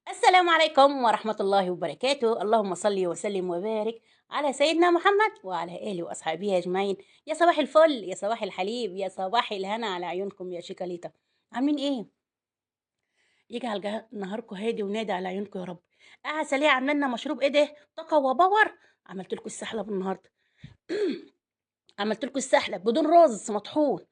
السلام عليكم ورحمة الله وبركاته. اللهم صل وسلم وبارك على سيدنا محمد وعلى آله وأصحابه أجمعين. يا صباح الفل، يا صباح الحليب، يا صباح الهنا على عيونكم يا شيكاليتا. عاملين إيه؟ يجعل نهاركم هادي ونادي على عيونكم يا رب. سلية عاملة لنا مشروب إيه ده؟ طاقة وباور. عملت لكم السحلب النهاردة. عملت لكم السحلب بدون رز مطحون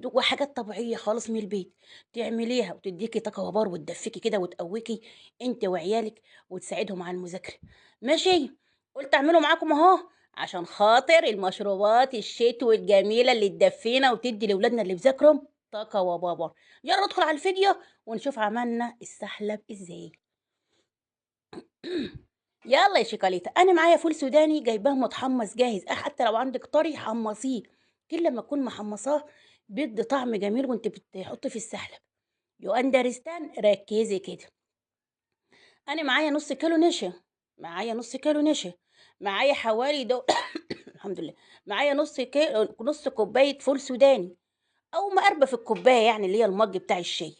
وحاجات طبيعيه خالص من البيت. تعمليها وتديكي طاقه وبار وتدفيكي كده وتقويكي انت وعيالك وتساعدهم على المذاكره. ماشي. قلت اعمله معاكم اهو عشان خاطر المشروبات الشتوي الجميله اللي تدفينا وتدي لاولادنا اللي بيذاكروا طاقه وباور. يلا ندخل على الفيديو ونشوف عملنا السحلب ازاي. يلا يا شيكاليتا، انا معايا فول سوداني جايباه متحمص جاهز. حتى لو عندك طري حمصيه. كل لما اكون محمصاه بيدي طعم جميل وانت بتحطي في السحلب. يو اندرستان، ركزي كده. انا معايا نص كيلو نشا. معايا نص كيلو نشا. معايا حوالي الحمد لله. معايا نص كوبايه فول سوداني، او مقربه في الكوبايه، يعني اللي هي المج بتاع الشاي.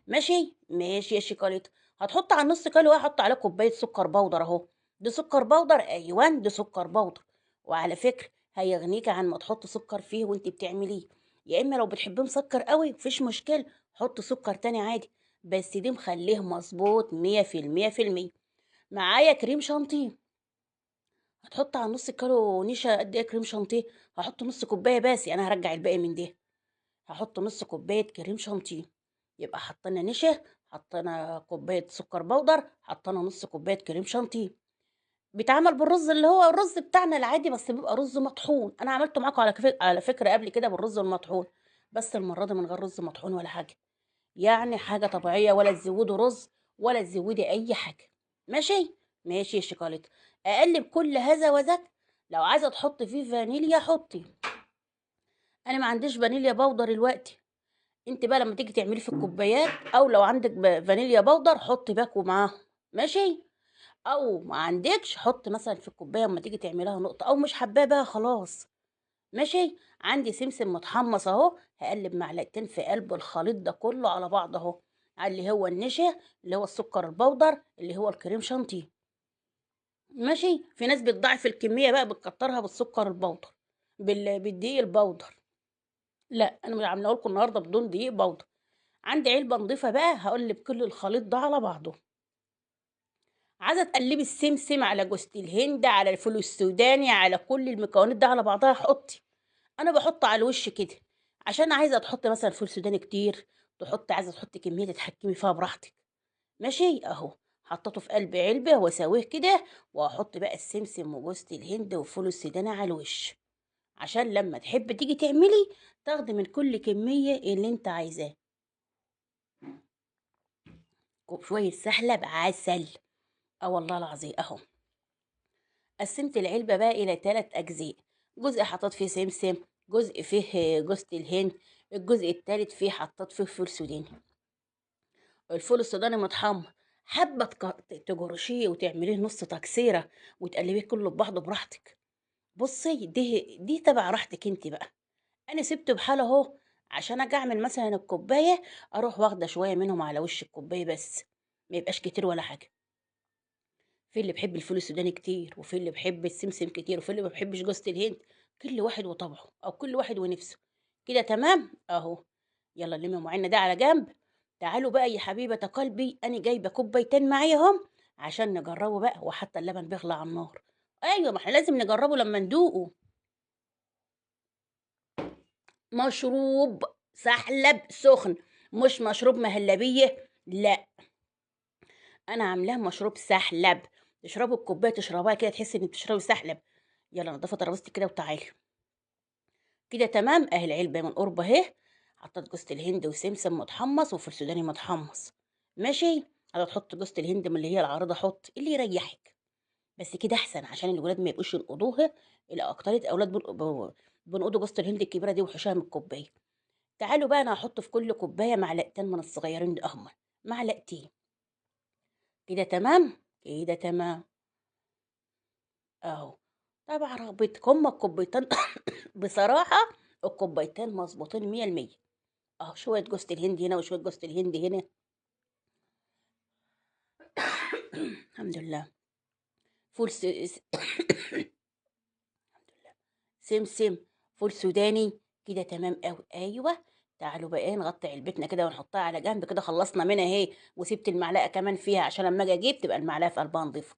ماشي ماشي يا شيكاليتا. هتحط على النص كيلو هحط عليه كوبايه سكر بودر اهو. ده سكر بودر، ايوان ده سكر بودر. وعلى فكره هيغنيك عن ما تحط سكر فيه وانت بتعمليه. يا اما لو بتحبيه مسكر قوي مفيش مشكله، حط سكر تاني عادي. بس دي مخليه مظبوط 100%. معايا كريم شانتيه. هتحط على نص كيلو نشا قد ايه كريم شانتيه؟ هحط نص كوبايه بس، يعني انا هرجع الباقي من ده. هحط نص كوبايه كريم شانتيه. يبقى حطينا نشا، حطينا كوبايه سكر بودر، حطينا نص كوبايه كريم شانتيه. بيتعمل بالرز اللي هو الرز بتاعنا العادي، بس بيبقى رز مطحون. انا عملته معاكم على فكره قبل كده بالرز المطحون. بس المره دي من غير رز مطحون ولا حاجه. يعني حاجه طبيعيه، ولا تزودوا رز ولا تزودي اي حاجه. ماشي. ماشي يا شوكولاته. اقلب كل هذا وذاك. لو عايزه تحطي فيه فانيليا حطي. انا ما عنديش فانيليا بودر دلوقتي. انت بقى لما تيجي تعملي في الكوبايات، او لو عندك فانيليا بودر حطي باكو معاهم. ماشي. او ما عندكش حط مثلا في الكوبايه اما تيجي تعمليها نقطه، او مش حباه بقى خلاص. ماشي. عندي سمسم متحمص اهو، هقلب معلقتين في قلب الخليط ده كله على بعض اهو. على اللي هو النشا، اللي هو السكر البودر، اللي هو الكريم شانتيه. ماشي. في ناس بتضاعف الكميه بقى بتكترها بالسكر البودر، بالدقيق البودر. لا انا عامله لكم النهارده بدون دقيق بودر. عندي علبه نضيفه بقى هقلب كل الخليط ده على بعضه. عايزه تقلبي السمسم على جوز الهند على الفول السوداني على كل المكونات ده على بعضها حطي. انا بحط على الوش كده. عشان عايزه تحطي مثلا فول سوداني كتير تحطي، عايزه تحطي كميه تتحكمي فيها براحتك. ماشي اهو. حطيته في قلب علبه واسويه كده. واحط بقى السمسم وجوز الهند والفول السوداني على الوش. عشان لما تحب تيجي تعملي تاخدي من كل كميه اللي انت عايزاه. شويه سحلب عسل. اه والله العظيم اهو. قسمت العلبة بقى إلى 3 أجزاء. جزء حطيت فيه سمسم، جزء فيه جوز الهند، الجزء التالت فيه حطيت فيه فول سوداني. الفول السوداني متحمر. حابة تجرشيه وتعمليه نص تكسيرة وتقلبيه كله ببعضه براحتك. بصي دي تبع راحتك انت بقى. انا سبته بحاله اهو. عشان اجي اعمل مثلا الكوبايه اروح واخده شويه منهم على وش الكوبايه بس. ما يبقاش كتير ولا حاجه. في اللي بيحب الفول السوداني كتير، وفي اللي بيحب السمسم كتير، وفي اللي ما بيحبش جوز الهند. كل واحد وطبعه، او كل واحد ونفسه. كده تمام اهو. يلا نلم معنا ده على جنب. تعالوا بقى يا حبيبه قلبي، انا جايبه كوبايتين معايا اهم عشان نجربه بقى، وحتى اللبن بيغلى على النار. ايوه، ما احنا لازم نجربه لما ندوقه. مشروب سحلب سخن، مش مشروب مهلبيه، لا. انا عاملاه مشروب سحلب. تشربوا الكوبايه تشربها كده تحسي انك بتشربي سحلب. يلا نضفي ترابيزتك كده وتعالي. كده تمام. اهي العلبه من قرب اهي. حطيت جوز الهند وسمسم متحمص وفول سوداني متحمص. ماشي. هتحط جوز الهند من اللي هي العارضه، حط اللي يريحك. بس كده احسن عشان الولاد ما يبقوش ينقضوها. الى اكترية اولاد بنقضوا جوز الهند الكبيره دي وحشاها من الكوبايه. تعالوا بقى انا هحط في كل كوبايه معلقتين من الصغيرين ده اهما. معلقتين. كده تمام. كده تمام اهو. طبعا رغبتكم الكوبايتين بصراحه الكوبايتين مظبوطين 100%. اهو شويه جوز الهند هنا وشويه جوز الهند هنا. الحمد لله. فول سمسم، فول سوداني، كده تمام أوي، أيوه. تعالوا بقى إيه نغطي علبتنا كده ونحطها على جنب كده، خلصنا منها اهي، وسبت المعلقة كمان فيها عشان لما اجي اجيب تبقى المعلقة في قلبها نضيفة.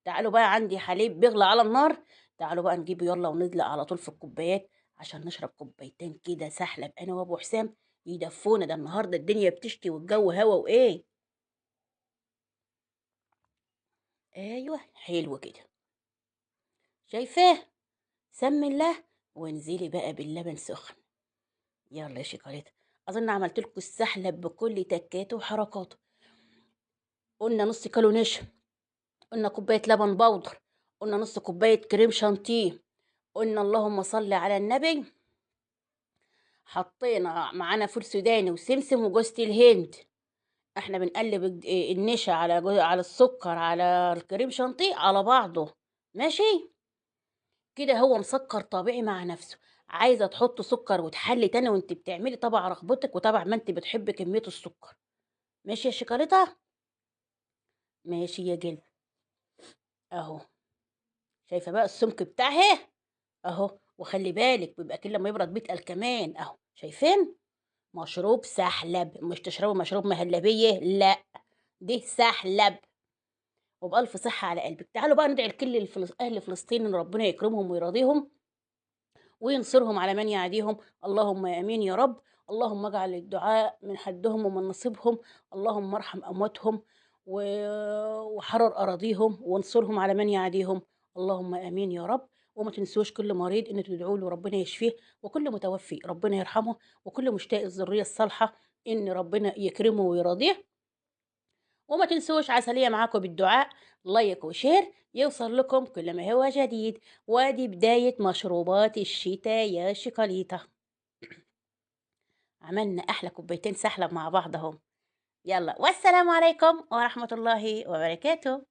تعالوا بقى عندي حليب بيغلى على النار، تعالوا بقى نجيبه يلا وندلق على طول في الكوبايات عشان نشرب كوبايتين كده سحلب انا وابو حسام يدفونا، ده النهارده الدنيا بتشتي والجو هوا وايه. ايوه حلو كده، شايفاه؟ سمي الله وانزلي بقى باللبن سخن. يلا يا شيكاريتا، اظن عملت لكم السحلب بكل تكاته وحركاته. قلنا نص كيلو نشا، قلنا كوبايه لبن بودر، قلنا نص كوبايه كريم شانتيه، قلنا اللهم صل على النبي، حطينا معانا فول سوداني وسمسم وجوزة الهند. احنا بنقلب النشا على على السكر على الكريم شانتيه على بعضه، ماشي كده هو مسكر طبيعي مع نفسه. عايزه تحط سكر وتحلي تاني وانت بتعملي طبع رغبتك وطبع ما انت بتحبي كميه السكر. ماشي يا شيكاريتا؟ ماشي يا جلد. اهو، شايفه بقى السمك بتاعها اهو، وخلي بالك بيبقى كل لما يبرد بيتقل كمان اهو، شايفين؟ مشروب سحلب، مش تشربوا مشروب مهلبيه، لا، دي سحلب. وبألف صحة على قلبك. تعالوا بقى ندعي لكل أهل فلسطين إن ربنا يكرمهم ويرضيهم وينصرهم على من يعاديهم، اللهم آمين يا رب. اللهم اجعل الدعاء من حدهم ومن نصيبهم، اللهم ارحم أمواتهم وحرر أراضيهم وانصرهم على من يعاديهم، اللهم آمين يا رب. وما تنسوش كل مريض ان تدعوا له ربنا يشفيه، وكل متوفي ربنا يرحمه، وكل مشتاق الذرية الصالحة ان ربنا يكرمه ويرضيه. وما تنسوش عسلية معاكم بالدعاء، لايك وشير يوصل لكم كل ما هو جديد. وادي بداية مشروبات الشتاء يا شيكاليتا، عملنا أحلى كوبايتين سحلب مع بعض اهم. يلا والسلام عليكم ورحمة الله وبركاته.